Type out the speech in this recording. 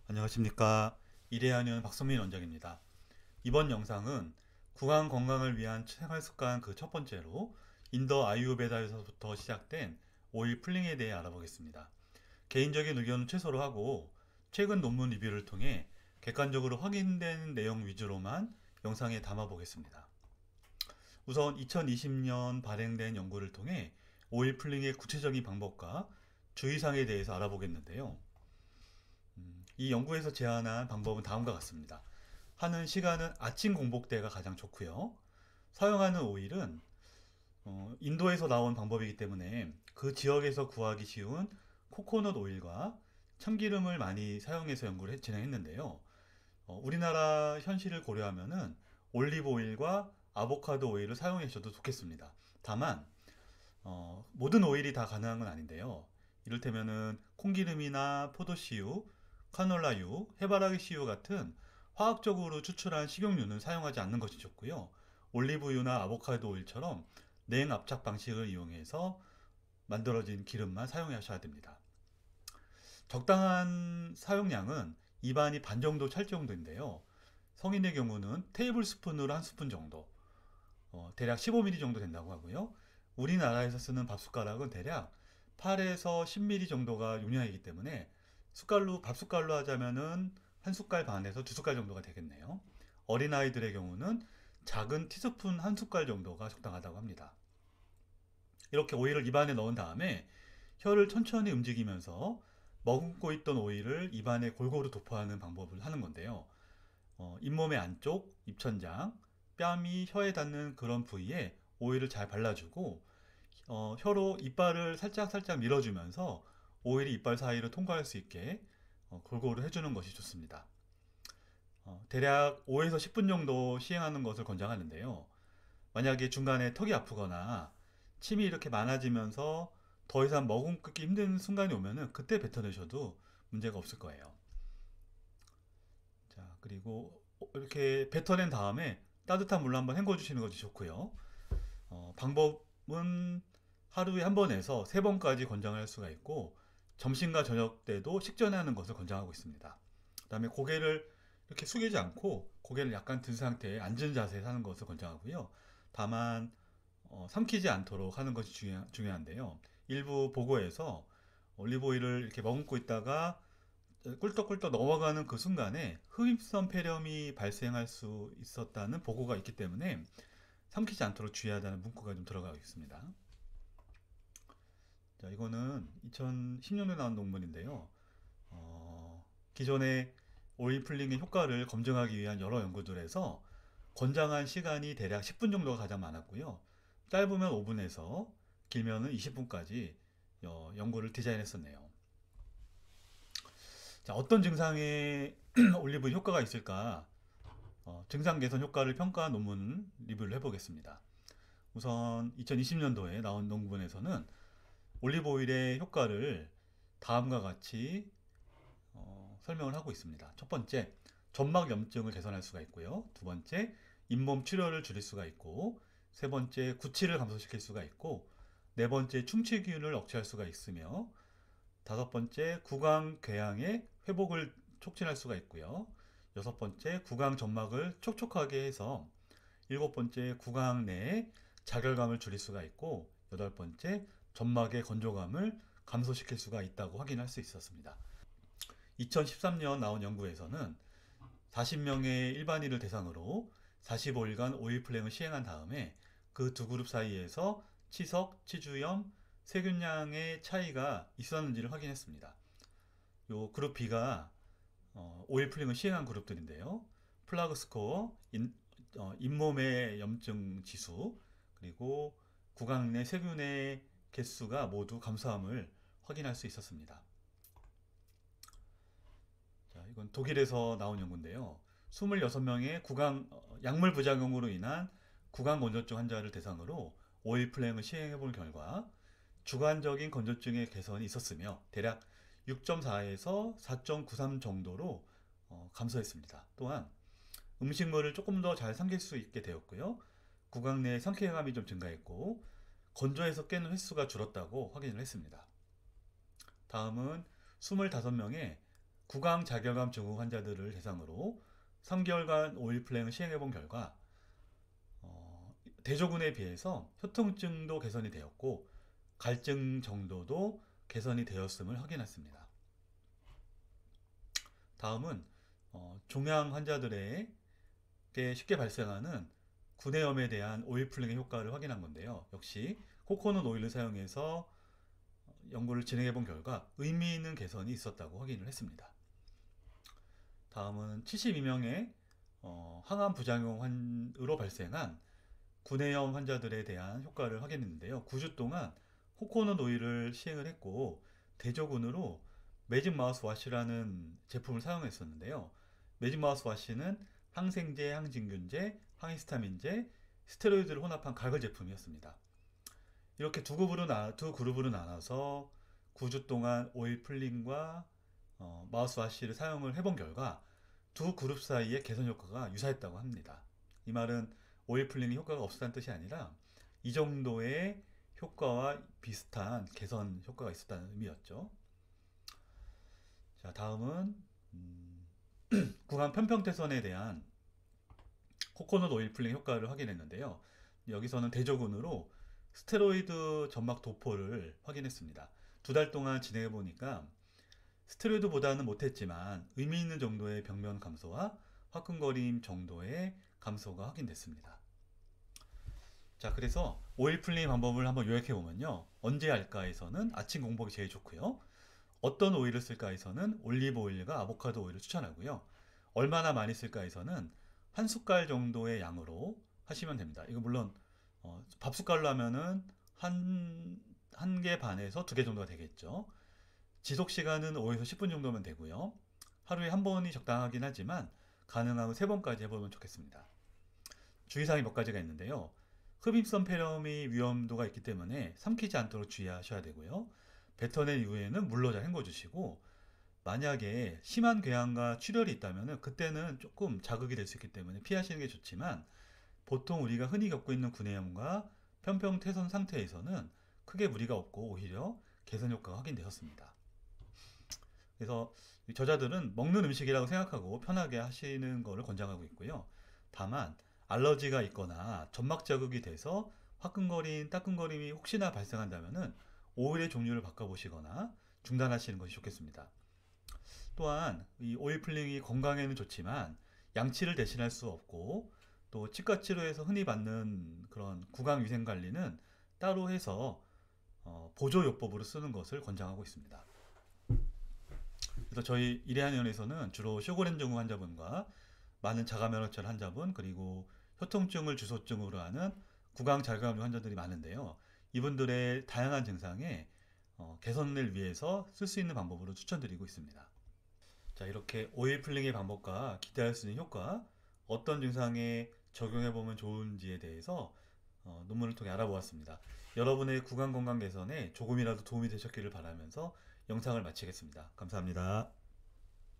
안녕하십니까. 이래하는 박선민 원장입니다. 이번 영상은 구강 건강을 위한 생활습관 그 첫 번째로 인도 아유르베다에서부터 시작된 오일 풀링에 대해 알아보겠습니다. 개인적인 의견은 최소로 하고 최근 논문 리뷰를 통해 객관적으로 확인된 내용 위주로만 영상에 담아 보겠습니다. 우선 2020년 발행된 연구를 통해 오일 풀링의 구체적인 방법과 주의사항에 대해서 알아보겠는데요. 이 연구에서 제안한 방법은 다음과 같습니다. 하는 시간은 아침 공복 때가 가장 좋고요. 사용하는 오일은 인도에서 나온 방법이기 때문에 그 지역에서 구하기 쉬운 코코넛 오일과 참기름을 많이 사용해서 연구를 진행했는데요. 우리나라 현실을 고려하면은 올리브 오일과 아보카도 오일을 사용해 주셔도 좋겠습니다. 다만 모든 오일이 다 가능한 건 아닌데요. 이를테면은 콩기름이나 포도씨유, 카놀라유, 해바라기씨유 같은 화학적으로 추출한 식용유는 사용하지 않는 것이 좋고요. 올리브유나 아보카도 오일처럼 냉압착 방식을 이용해서 만들어진 기름만 사용하셔야 됩니다. 적당한 사용량은 입안이 반 정도 찰 정도인데요. 성인의 경우는 테이블 스푼으로 한 스푼 정도, 대략 15ml 정도 된다고 하고요. 우리나라에서 쓰는 밥 숟가락은 대략 8에서 10ml 정도가 용량이기 때문에 밥 숟갈로 하자면은 한 숟갈 반에서 두 숟갈 정도가 되겠네요. 어린아이들의 경우는 작은 티스푼 한 숟갈 정도가 적당하다고 합니다. 이렇게 오일을 입안에 넣은 다음에 혀를 천천히 움직이면서 머금고 있던 오일을 입안에 골고루 도포하는 방법을 하는 건데요. 잇몸의 안쪽, 입천장, 뺨이 혀에 닿는 그런 부위에 오일을 잘 발라주고 혀로 이빨을 살짝 밀어주면서 오일이 이빨 사이로 통과할 수 있게 골고루 해주는 것이 좋습니다. 대략 5에서 10분 정도 시행하는 것을 권장하는데요. 만약에 중간에 턱이 아프거나 침이 이렇게 많아지면서 더 이상 머금 끓기 힘든 순간이 오면은 그때 뱉어내셔도 문제가 없을 거예요. 자, 그리고 이렇게 뱉어낸 다음에 따뜻한 물로 한번 헹궈 주시는 것이 좋고요. 방법은 하루에 한 번에서 세 번까지 권장할 수가 있고 점심과 저녁 때도 식전에 하는 것을 권장하고 있습니다. 그다음에 고개를 이렇게 숙이지 않고 고개를 약간 든 상태에 앉은 자세에 하는 것을 권장하고요. 다만 삼키지 않도록 하는 것이 중요한데요. 일부 보고에서 올리브 오일을 이렇게 머금고 있다가 꿀떡꿀떡 넘어가는 그 순간에 흡입성 폐렴이 발생할 수 있었다는 보고가 있기 때문에 삼키지 않도록 주의하다는 문구가 좀 들어가고 있습니다. 자, 이거는 2010년에 나온 논문인데요. 기존의 오일 풀링의 효과를 검증하기 위한 여러 연구들에서 권장한 시간이 대략 10분 정도가 가장 많았고요. 짧으면 5분에서 길면은 20분까지 연구를 디자인했었네요. 자, 어떤 증상에 올리브 효과가 있을까? 증상 개선 효과를 평가한 논문 리뷰를 해보겠습니다. 우선 2020년도에 나온 논문에서는 올리브 오일의 효과를 다음과 같이 설명을 하고 있습니다. 첫 번째, 점막 염증을 개선할 수가 있고요. 두 번째, 잇몸 출혈을 줄일 수가 있고, 세 번째, 구취를 감소시킬 수가 있고, 네 번째, 충치균을 억제할 수가 있으며, 다섯 번째, 구강 궤양의 회복을 촉진할 수가 있고요. 여섯 번째, 구강 점막을 촉촉하게 해서 일곱 번째, 구강 내에 자결감을 줄일 수가 있고, 여덟 번째, 점막의 건조감을 감소시킬 수가 있다고 확인할 수 있었습니다. 2013년 나온 연구에서는 40명의 일반인을 대상으로 45일간 오일 플랭을 시행한 다음에 그 두 그룹 사이에서 치석, 치주염, 세균량의 차이가 있었는지를 확인했습니다. 요 그룹 B가 오일 플링을 시행한 그룹들인데요. 플라그 스코어, 잇몸의 염증 지수, 그리고 구강 내 세균의 개수가 모두 감소함을 확인할 수 있었습니다. 자, 이건 독일에서 나온 연구인데요. 26명의 약물 부작용으로 인한 구강 건조증 환자를 대상으로 오일 플랭을 시행해 본 결과 주관적인 건조증의 개선이 있었으며 대략 6.4에서 4.93 정도로 감소했습니다. 또한 음식물을 조금 더 잘 삼킬 수 있게 되었고요. 구강 내 상쾌감이 좀 증가했고 건조해서 깨는 횟수가 줄었다고 확인을 했습니다. 다음은 25명의 구강자결감 증후 환자들을 대상으로 3개월간 오일 플랭을 시행해 본 결과 대조군에 비해서 효통증도 개선이 되었고 갈증 정도도 개선이 되었음을 확인했습니다. 다음은 종양 환자들에게 쉽게 발생하는 구내염에 대한 오일 플랭의 효과를 확인한 건데요. 역시 코코넛 오일을 사용해서 연구를 진행해 본 결과 의미 있는 개선이 있었다고 확인을 했습니다. 다음은 72명의 항암 부작용으로 발생한 구내염 환자들에 대한 효과를 확인했는데요. 9주 동안 코코넛 오일을 시행을 했고 대조군으로 매직 마우스 와시라는 제품을 사용했었는데요. 매직 마우스 와시는 항생제, 항진균제, 항히스타민제, 스테로이드를 혼합한 가글 제품이었습니다. 이렇게 두 그룹으로 나눠서 9주 동안 오일 플링과 마우스 와시를 사용을 해본 결과 두 그룹 사이의 개선 효과가 유사했다고 합니다. 이 말은 오일 플링이 효과가 없었다는 뜻이 아니라 이 정도의 효과와 비슷한 개선 효과가 있었다는 의미였죠. 자, 다음은 구강 편평태선에 대한 코코넛 오일 플링 효과를 확인했는데요. 여기서는 대조군으로 스테로이드 점막 도포를 확인했습니다. 2달 동안 진행해 보니까 스테로이드보다는 못했지만 의미 있는 정도의 병면 감소와 화끈거림 정도의 감소가 확인됐습니다. 자, 그래서 오일 플링 방법을 한번 요약해 보면요. 언제 할까에서는 아침 공복이 제일 좋고요. 어떤 오일을 쓸까에서는 올리브 오일과 아보카도 오일을 추천하고요. 얼마나 많이 쓸까에서는 한 숟갈 정도의 양으로 하시면 됩니다. 이거 물론 밥 숟갈로 하면은 한 개 반에서 2개 정도가 되겠죠. 지속 시간은 5에서 10분 정도면 되고요. 하루에 한 번이 적당하긴 하지만 가능하면 3번까지 해보면 좋겠습니다. 주의사항이 몇 가지가 있는데요. 흡입성 폐렴이 위험도가 있기 때문에 삼키지 않도록 주의하셔야 되고요. 뱉어낸 이후에는 물로 잘 헹궈주시고, 만약에 심한 궤양과 출혈이 있다면 그때는 조금 자극이 될 수 있기 때문에 피하시는 게 좋지만, 보통 우리가 흔히 겪고 있는 구내염과 편평태선 상태에서는 크게 무리가 없고 오히려 개선 효과가 확인되었습니다. 그래서 저자들은 먹는 음식이라고 생각하고 편하게 하시는 것을 권장하고 있고요. 다만 알러지가 있거나 점막 자극이 돼서 화끈거림, 따끔거림이 혹시나 발생한다면 오일의 종류를 바꿔보시거나 중단하시는 것이 좋겠습니다. 또한 이 오일 플링이 건강에는 좋지만 양치를 대신할 수 없고, 또 치과 치료에서 흔히 받는 그런 구강 위생 관리는 따로 해서 보조요법으로 쓰는 것을 권장하고 있습니다. 그래서 저희 일회한의원에서는 주로 쇼그렌 증후 환자분과 많은 자가면역절 환자분, 그리고 효통증을 주소증으로 하는 구강자결감 환자들이 많은데요. 이분들의 다양한 증상에 개선을 위해서 쓸 수 있는 방법으로 추천드리고 있습니다. 자, 이렇게 오일 플링의 방법과 기대할 수 있는 효과, 어떤 증상에 적용해보면 좋은지에 대해서 논문을 통해 알아보았습니다. 여러분의 구강 건강 개선에 조금이라도 도움이 되셨기를 바라면서 영상을 마치겠습니다. 감사합니다.